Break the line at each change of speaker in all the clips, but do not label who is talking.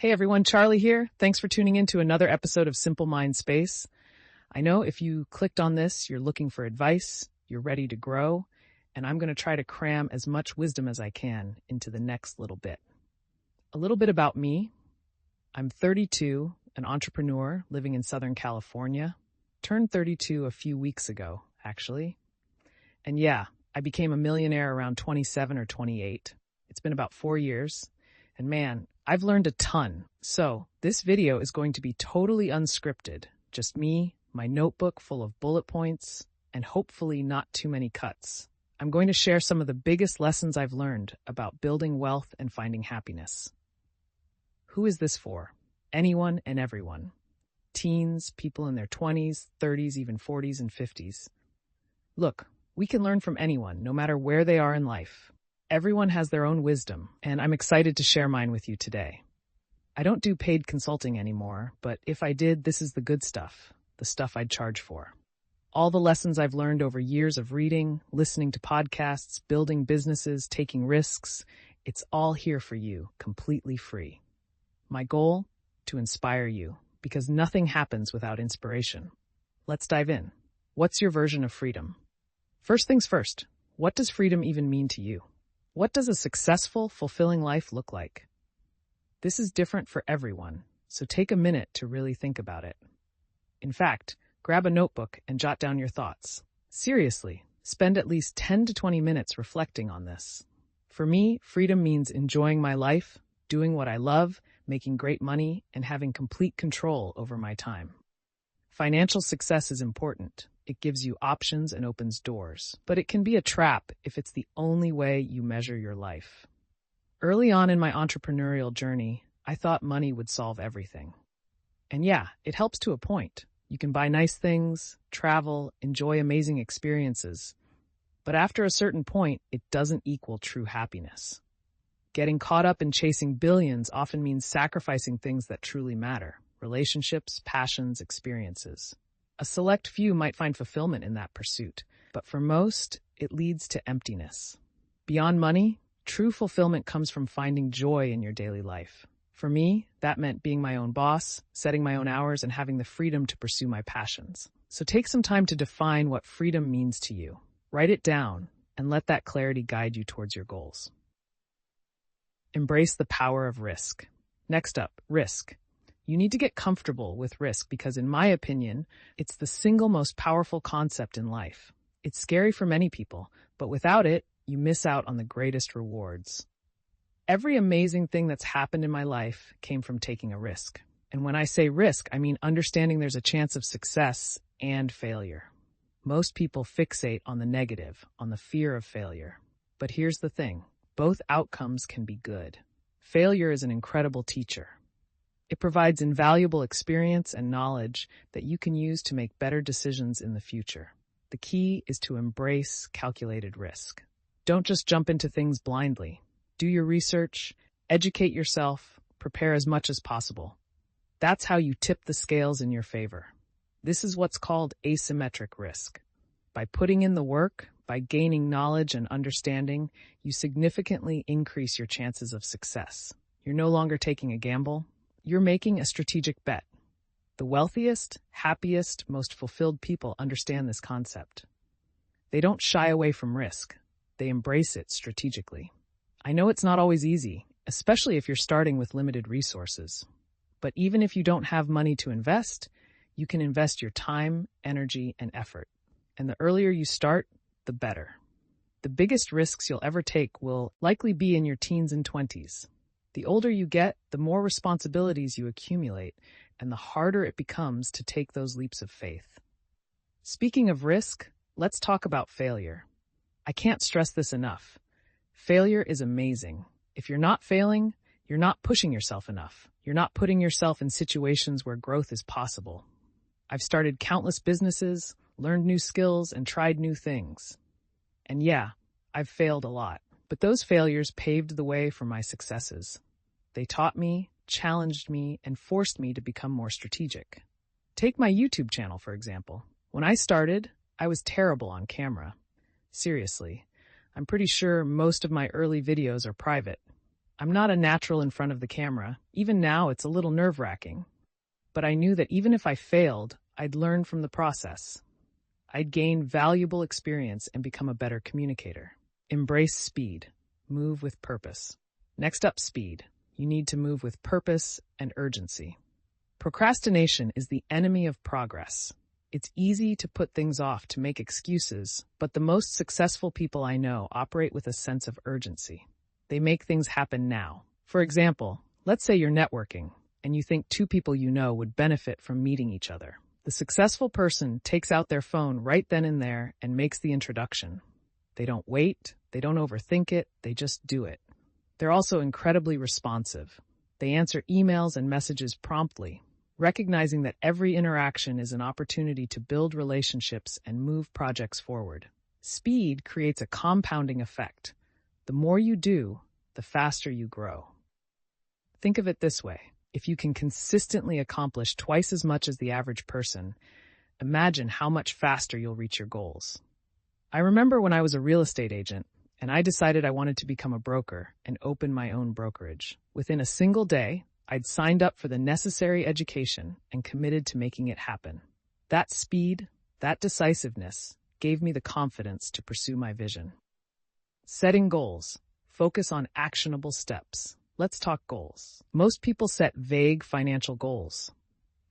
Hey everyone, Charlie here. Thanks for tuning in to another episode of Simple Mind Space. I know if you clicked on this, you're looking for advice, you're ready to grow, and I'm going to try to cram as much wisdom as I can into the next little bit. A little bit about me. I'm 32, an entrepreneur living in Southern California. Turned 32 a few weeks ago, actually. And yeah, I became a millionaire around 27 or 28. It's been about 4 years. And man, I've learned a ton. So this video is going to be totally unscripted. Just me, my notebook full of bullet points, and hopefully not too many cuts. I'm going to share some of the biggest lessons I've learned about building wealth and finding happiness. Who is this for? Anyone and everyone. Teens, people in their 20s, 30s, even 40s and 50s. Look, we can learn from anyone, no matter where they are in life. Everyone has their own wisdom, and I'm excited to share mine with you today. I don't do paid consulting anymore, but if I did, this is the good stuff, the stuff I'd charge for. All the lessons I've learned over years of reading, listening to podcasts, building businesses, taking risks, it's all here for you, completely free. My goal? To inspire you, because nothing happens without inspiration. Let's dive in. What's your version of freedom? First things first, what does freedom even mean to you? What does a successful, fulfilling life look like? This is different for everyone, so take a minute to really think about it. In fact, grab a notebook and jot down your thoughts. Seriously, spend at least 10 to 20 minutes reflecting on this. For me, freedom means enjoying my life, doing what I love, making great money, and having complete control over my time. Financial success is important. It gives you options and opens doors, but it can be a trap if it's the only way you measure your life. Early on in my entrepreneurial journey, I thought money would solve everything. And yeah, it helps to a point. You can buy nice things, travel, enjoy amazing experiences. But after a certain point, it doesn't equal true happiness. Getting caught up in chasing billions often means sacrificing things that truly matter: relationships, passions, experiences. A select few might find fulfillment in that pursuit, but for most, it leads to emptiness. Beyond money, true fulfillment comes from finding joy in your daily life. For me, that meant being my own boss, setting my own hours, and having the freedom to pursue my passions. So take some time to define what freedom means to you. Write it down, and let that clarity guide you towards your goals. Embrace the power of risk. Next up, risk. You need to get comfortable with risk because, in my opinion, it's the single most powerful concept in life. It's scary for many people, but without it, you miss out on the greatest rewards. Every amazing thing that's happened in my life came from taking a risk. And when I say risk, I mean understanding there's a chance of success and failure. Most people fixate on the negative, on the fear of failure. But here's the thing. Both outcomes can be good. Failure is an incredible teacher. It provides invaluable experience and knowledge that you can use to make better decisions in the future. The key is to embrace calculated risk. Don't just jump into things blindly. Do your research, educate yourself, prepare as much as possible. That's how you tip the scales in your favor. This is what's called asymmetric risk. By putting in the work, by gaining knowledge and understanding, you significantly increase your chances of success. You're no longer taking a gamble. You're making a strategic bet. The wealthiest, happiest, most fulfilled people understand this concept. They don't shy away from risk. They embrace it strategically. I know it's not always easy, especially if you're starting with limited resources. But even if you don't have money to invest, you can invest your time, energy, and effort. And the earlier you start, the better. The biggest risks you'll ever take will likely be in your teens and 20s. The older you get, the more responsibilities you accumulate, and the harder it becomes to take those leaps of faith. Speaking of risk, let's talk about failure. I can't stress this enough. Failure is amazing. If you're not failing, you're not pushing yourself enough. You're not putting yourself in situations where growth is possible. I've started countless businesses, learned new skills, and tried new things. And yeah, I've failed a lot. But those failures paved the way for my successes. They taught me, challenged me, and forced me to become more strategic. Take my YouTube channel, for example. When I started, I was terrible on camera. Seriously, I'm pretty sure most of my early videos are private. I'm not a natural in front of the camera. Even now, it's a little nerve-wracking. But I knew that even if I failed, I'd learn from the process. I'd gain valuable experience and become a better communicator. Embrace speed. Move with purpose. Next up, speed. You need to move with purpose and urgency. Procrastination is the enemy of progress. It's easy to put things off, to make excuses, but the most successful people I know operate with a sense of urgency. They make things happen now. For example, let's say you're networking, and you think two people you know would benefit from meeting each other. The successful person takes out their phone right then and there and makes the introduction. They don't wait, they don't overthink it, they just do it. They're also incredibly responsive. They answer emails and messages promptly, recognizing that every interaction is an opportunity to build relationships and move projects forward. Speed creates a compounding effect. The more you do, the faster you grow. Think of it this way. If you can consistently accomplish twice as much as the average person, imagine how much faster you'll reach your goals. I remember when I was a real estate agent, and I decided I wanted to become a broker and open my own brokerage. Within a single day, I'd signed up for the necessary education and committed to making it happen. That speed, that decisiveness, gave me the confidence to pursue my vision. Setting goals. Focus on actionable steps. Let's talk goals. Most people set vague financial goals.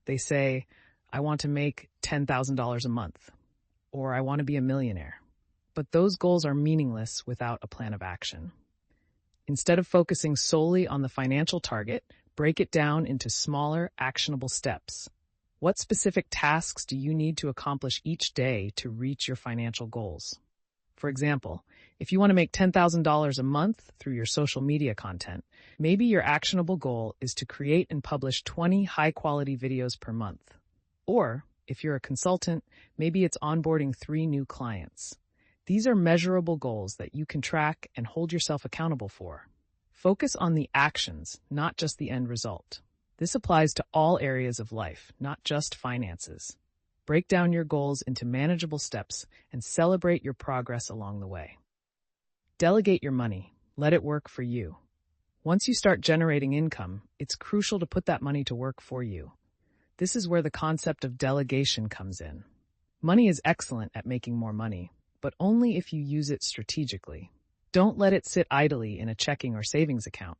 They say, I want to make $10,000 a month, or I want to be a millionaire. But those goals are meaningless without a plan of action. Instead of focusing solely on the financial target, break it down into smaller, actionable steps. What specific tasks do you need to accomplish each day to reach your financial goals? For example, if you want to make $10,000 a month through your social media content, maybe your actionable goal is to create and publish 20 high-quality videos per month. Or, if you're a consultant, maybe it's onboarding 3 new clients. These are measurable goals that you can track and hold yourself accountable for. Focus on the actions, not just the end result. This applies to all areas of life, not just finances. Break down your goals into manageable steps and celebrate your progress along the way. Delegate your money. Let it work for you. Once you start generating income, it's crucial to put that money to work for you. This is where the concept of delegation comes in. Money is excellent at making more money, but only if you use it strategically. Don't let it sit idly in a checking or savings account.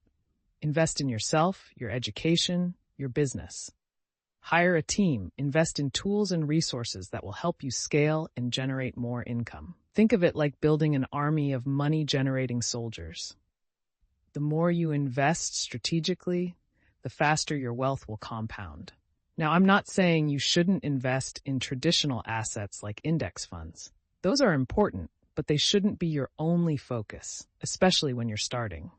Invest in yourself, your education, your business. Hire a team, invest in tools and resources that will help you scale and generate more income. Think of it like building an army of money-generating soldiers. The more you invest strategically, the faster your wealth will compound. Now, I'm not saying you shouldn't invest in traditional assets like index funds. Those are important, but they shouldn't be your only focus, especially when you're starting.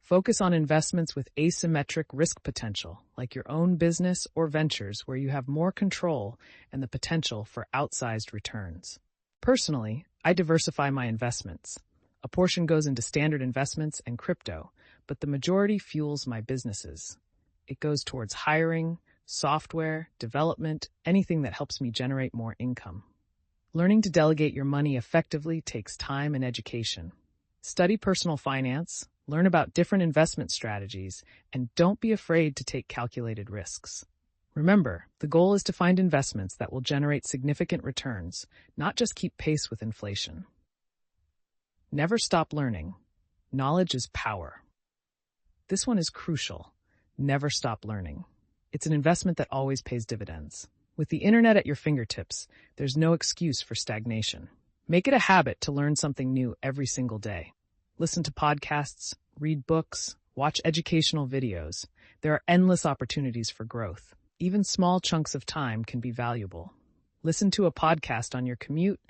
Focus on investments with asymmetric risk potential, like your own business or ventures where you have more control and the potential for outsized returns. Personally, I diversify my investments. A portion goes into standard investments and crypto, but the majority fuels my businesses. It goes towards hiring, software, development, anything that helps me generate more income. Learning to delegate your money effectively takes time and education. Study personal finance, learn about different investment strategies, and don't be afraid to take calculated risks. Remember, the goal is to find investments that will generate significant returns, not just keep pace with inflation. Never stop learning. Knowledge is power. This one is crucial. Never stop learning. It's an investment that always pays dividends. With the internet at your fingertips, there's no excuse for stagnation. Make it a habit to learn something new every single day. Listen to podcasts, read books, watch educational videos. There are endless opportunities for growth. Even small chunks of time can be valuable. Listen to a podcast on your commute,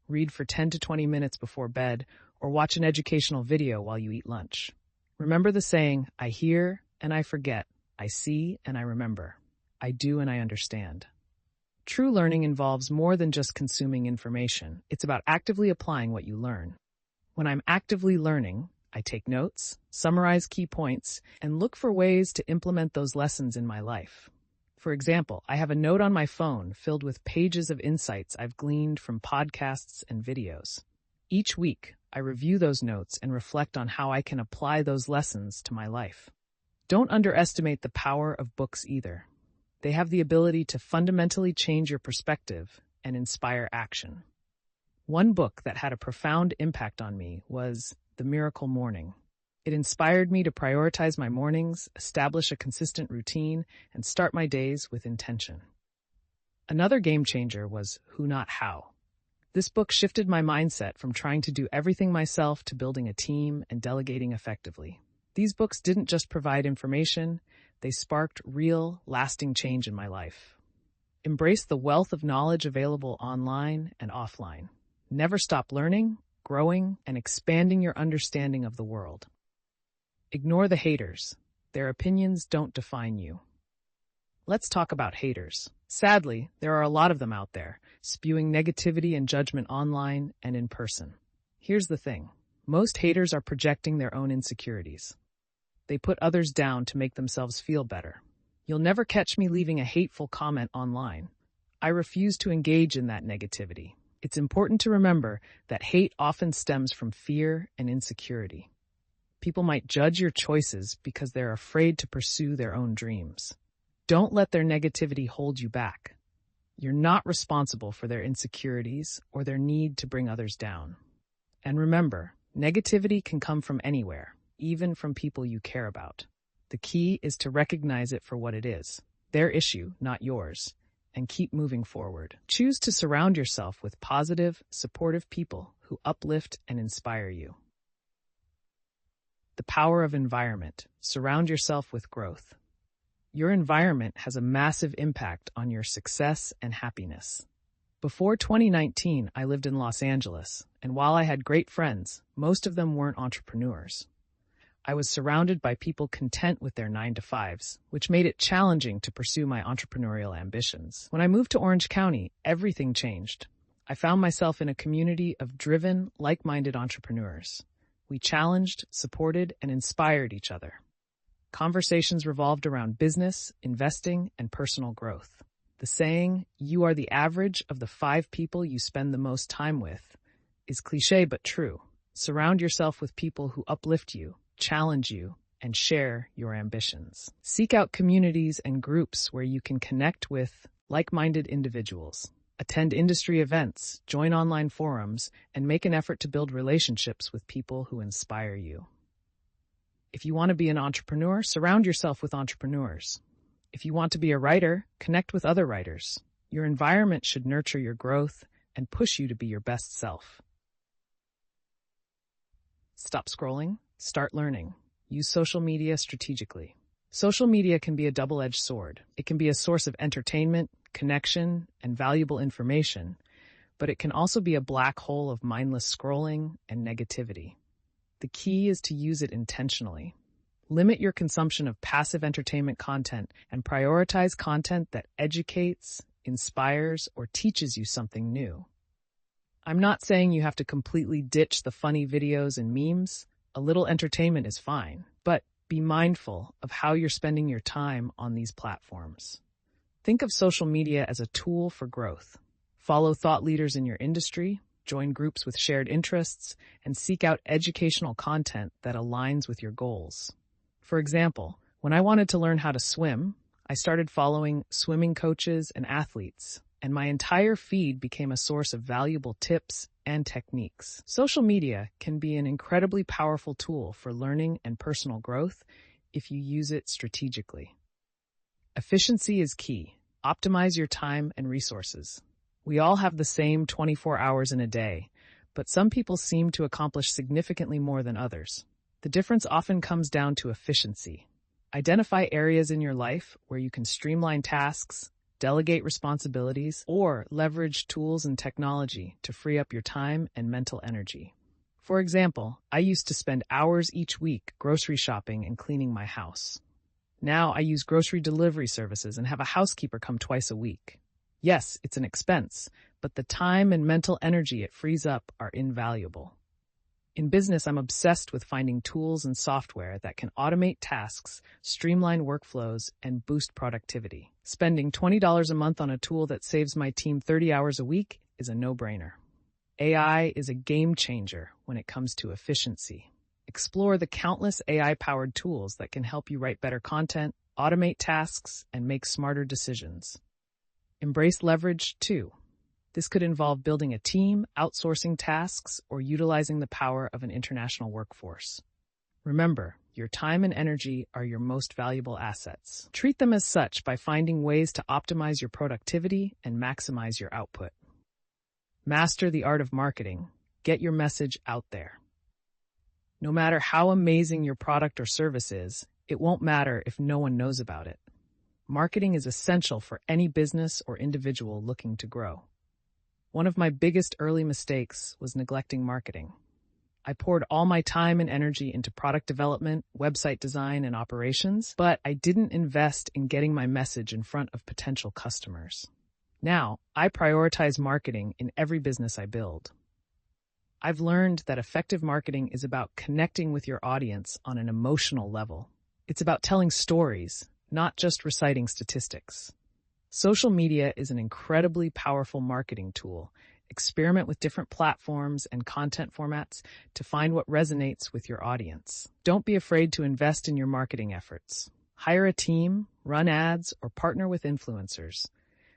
read for 10 to 20 minutes before bed, or watch an educational video while you eat lunch. Remember the saying, I hear and I forget, I see and I remember, I do and I understand. True learning involves more than just consuming information. It's about actively applying what you learn. When I'm actively learning, I take notes, summarize key points, and look for ways to implement those lessons in my life. For example, I have a note on my phone filled with pages of insights I've gleaned from podcasts and videos. Each week, I review those notes and reflect on how I can apply those lessons to my life. Don't underestimate the power of books either. They have the ability to fundamentally change your perspective and inspire action. One book that had a profound impact on me was The Miracle Morning. It inspired me to prioritize my mornings, establish a consistent routine, and start my days with intention. Another game changer was Who Not How. This book shifted my mindset from trying to do everything myself to building a team and delegating effectively. These books didn't just provide information, they sparked real, lasting change in my life. Embrace the wealth of knowledge available online and offline. Never stop learning, growing, and expanding your understanding of the world. Ignore the haters. Their opinions don't define you. Let's talk about haters. Sadly, there are a lot of them out there, spewing negativity and judgment online and in person. Here's the thing. Most haters are projecting their own insecurities. They put others down to make themselves feel better. You'll never catch me leaving a hateful comment online. I refuse to engage in that negativity. It's important to remember that hate often stems from fear and insecurity. People might judge your choices because they're afraid to pursue their own dreams. Don't let their negativity hold you back. You're not responsible for their insecurities or their need to bring others down. And remember, negativity can come from anywhere, even from people you care about. The key is to recognize it for what it is, their issue, not yours, and keep moving forward. Choose to surround yourself with positive, supportive people who uplift and inspire you. The power of environment. Surround yourself with growth. Your environment has a massive impact on your success and happiness. Before 2019, I lived in Los Angeles, and while I had great friends, most of them weren't entrepreneurs. I was surrounded by people content with their 9-to-5s, which made it challenging to pursue my entrepreneurial ambitions. When I moved to Orange County, everything changed. I found myself in a community of driven, like-minded entrepreneurs. We challenged, supported, and inspired each other. Conversations revolved around business, investing, and personal growth. The saying, "You are the average of the 5 people you spend the most time with," is cliché but true. Surround yourself with people who uplift you, challenge you, and share your ambitions. Seek out communities and groups where you can connect with like-minded individuals. Attend industry events, join online forums, and make an effort to build relationships with people who inspire you. If you want to be an entrepreneur, surround yourself with entrepreneurs. If you want to be a writer, connect with other writers. Your environment should nurture your growth and push you to be your best self. Stop scrolling. Start learning. Use social media strategically. Social media can be a double-edged sword. It can be a source of entertainment, connection, and valuable information, but it can also be a black hole of mindless scrolling and negativity. The key is to use it intentionally. Limit your consumption of passive entertainment content and prioritize content that educates, inspires, or teaches you something new. I'm not saying you have to completely ditch the funny videos and memes. A little entertainment is fine, but be mindful of how you're spending your time on these platforms. Think of social media as a tool for growth. Follow thought leaders in your industry, join groups with shared interests, and seek out educational content that aligns with your goals. For example, when I wanted to learn how to swim, I started following swimming coaches and athletes, and my entire feed became a source of valuable tips and techniques. Social media can be an incredibly powerful tool for learning and personal growth if you use it strategically. Efficiency is key. Optimize your time and resources. We all have the same 24 hours in a day, but some people seem to accomplish significantly more than others. The difference often comes down to efficiency. Identify areas in your life where you can streamline tasks, delegate responsibilities, or leverage tools and technology to free up your time and mental energy. For example, I used to spend hours each week grocery shopping and cleaning my house. Now I use grocery delivery services and have a housekeeper come twice a week. Yes, it's an expense, but the time and mental energy it frees up are invaluable. In business, I'm obsessed with finding tools and software that can automate tasks, streamline workflows, and boost productivity. Spending $20 a month on a tool that saves my team 30 hours a week is a no-brainer. AI is a game changer when it comes to efficiency. Explore the countless AI-powered tools that can help you write better content, automate tasks, and make smarter decisions. Embrace leverage, too. This could involve building a team, outsourcing tasks, or utilizing the power of an international workforce. Remember, your time and energy are your most valuable assets. Treat them as such by finding ways to optimize your productivity and maximize your output. Master the art of marketing. Get your message out there. No matter how amazing your product or service is, it won't matter if no one knows about it. Marketing is essential for any business or individual looking to grow. One of my biggest early mistakes was neglecting marketing. I poured all my time and energy into product development, website design, and operations, but I didn't invest in getting my message in front of potential customers. Now, I prioritize marketing in every business I build. I've learned that effective marketing is about connecting with your audience on an emotional level. It's about telling stories, not just reciting statistics. Social media is an incredibly powerful marketing tool. Experiment with different platforms and content formats to find what resonates with your audience. Don't be afraid to invest in your marketing efforts. Hire a team, run ads, or partner with influencers.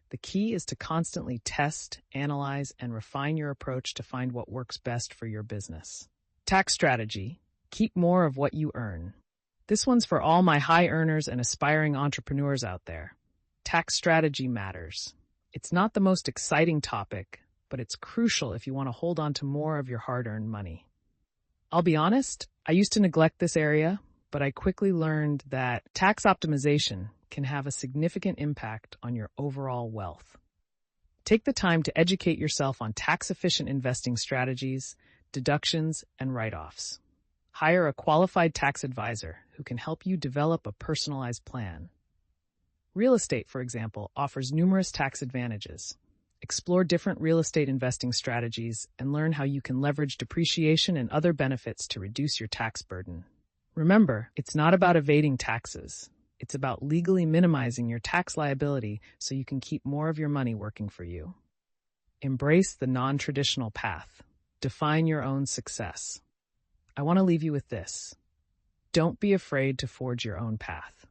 The key is to constantly test, analyze, and refine your approach to find what works best for your business. Tax strategy. Keep more of what you earn. This one's for all my high earners and aspiring entrepreneurs out there. Tax strategy matters. It's not the most exciting topic, but it's crucial if you want to hold on to more of your hard-earned money. I'll be honest, I used to neglect this area, but I quickly learned that tax optimization can have a significant impact on your overall wealth. Take the time to educate yourself on tax-efficient investing strategies, deductions, and write-offs. Hire a qualified tax advisor who can help you develop a personalized plan. Real estate, for example, offers numerous tax advantages. Explore different real estate investing strategies and learn how you can leverage depreciation and other benefits to reduce your tax burden. Remember, it's not about evading taxes. It's about legally minimizing your tax liability so you can keep more of your money working for you. Embrace the non-traditional path. Define your own success. I want to leave you with this. Don't be afraid to forge your own path.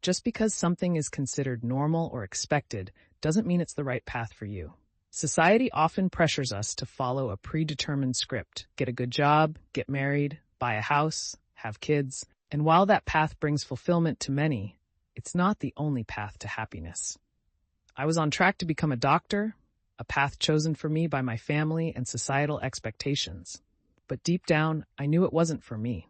Just because something is considered normal or expected doesn't mean it's the right path for you. Society often pressures us to follow a predetermined script. Get a good job, get married, buy a house, have kids. And while that path brings fulfillment to many, it's not the only path to happiness. I was on track to become a doctor, a path chosen for me by my family and societal expectations. But deep down, I knew it wasn't for me.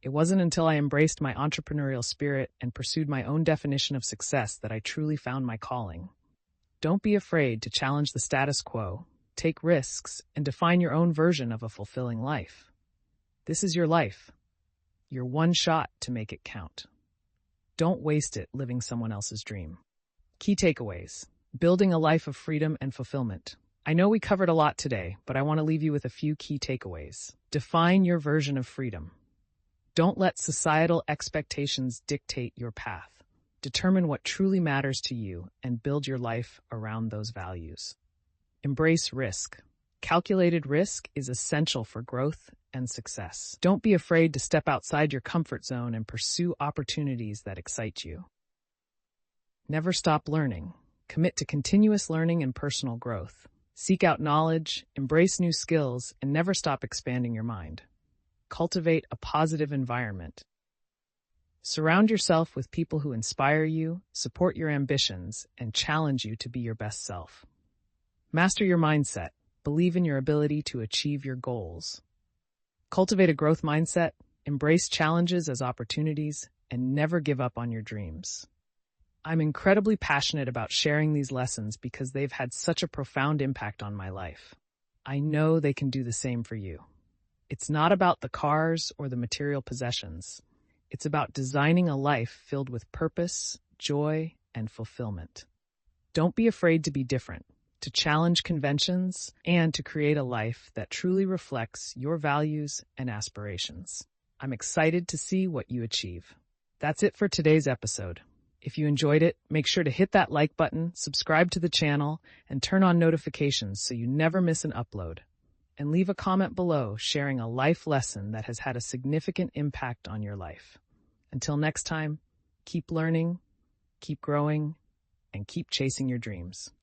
It wasn't until I embraced my entrepreneurial spirit and pursued my own definition of success that I truly found my calling. Don't be afraid to challenge the status quo, take risks, and define your own version of a fulfilling life. This is your life. Your one shot to make it count. Don't waste it living someone else's dream. Key takeaways. Building a life of freedom and fulfillment. I know we covered a lot today, but I want to leave you with a few key takeaways. Define your version of freedom. Don't let societal expectations dictate your path. Determine what truly matters to you and build your life around those values. Embrace risk. Calculated risk is essential for growth and success. Don't be afraid to step outside your comfort zone and pursue opportunities that excite you. Never stop learning. Commit to continuous learning and personal growth. Seek out knowledge, embrace new skills, and never stop expanding your mind. Cultivate a positive environment. Surround yourself with people who inspire you, support your ambitions, and challenge you to be your best self. Master your mindset. Believe in your ability to achieve your goals. Cultivate a growth mindset, embrace challenges as opportunities, and never give up on your dreams. I'm incredibly passionate about sharing these lessons because they've had such a profound impact on my life. I know they can do the same for you. It's not about the cars or the material possessions. It's about designing a life filled with purpose, joy, and fulfillment. Don't be afraid to be different, to challenge conventions, and to create a life that truly reflects your values and aspirations. I'm excited to see what you achieve. That's it for today's episode. If you enjoyed it, make sure to hit that like button, subscribe to the channel, and turn on notifications so you never miss an upload. and leave a comment below sharing a life lesson that has had a significant impact on your life. Until next time, keep learning, keep growing, and keep chasing your dreams.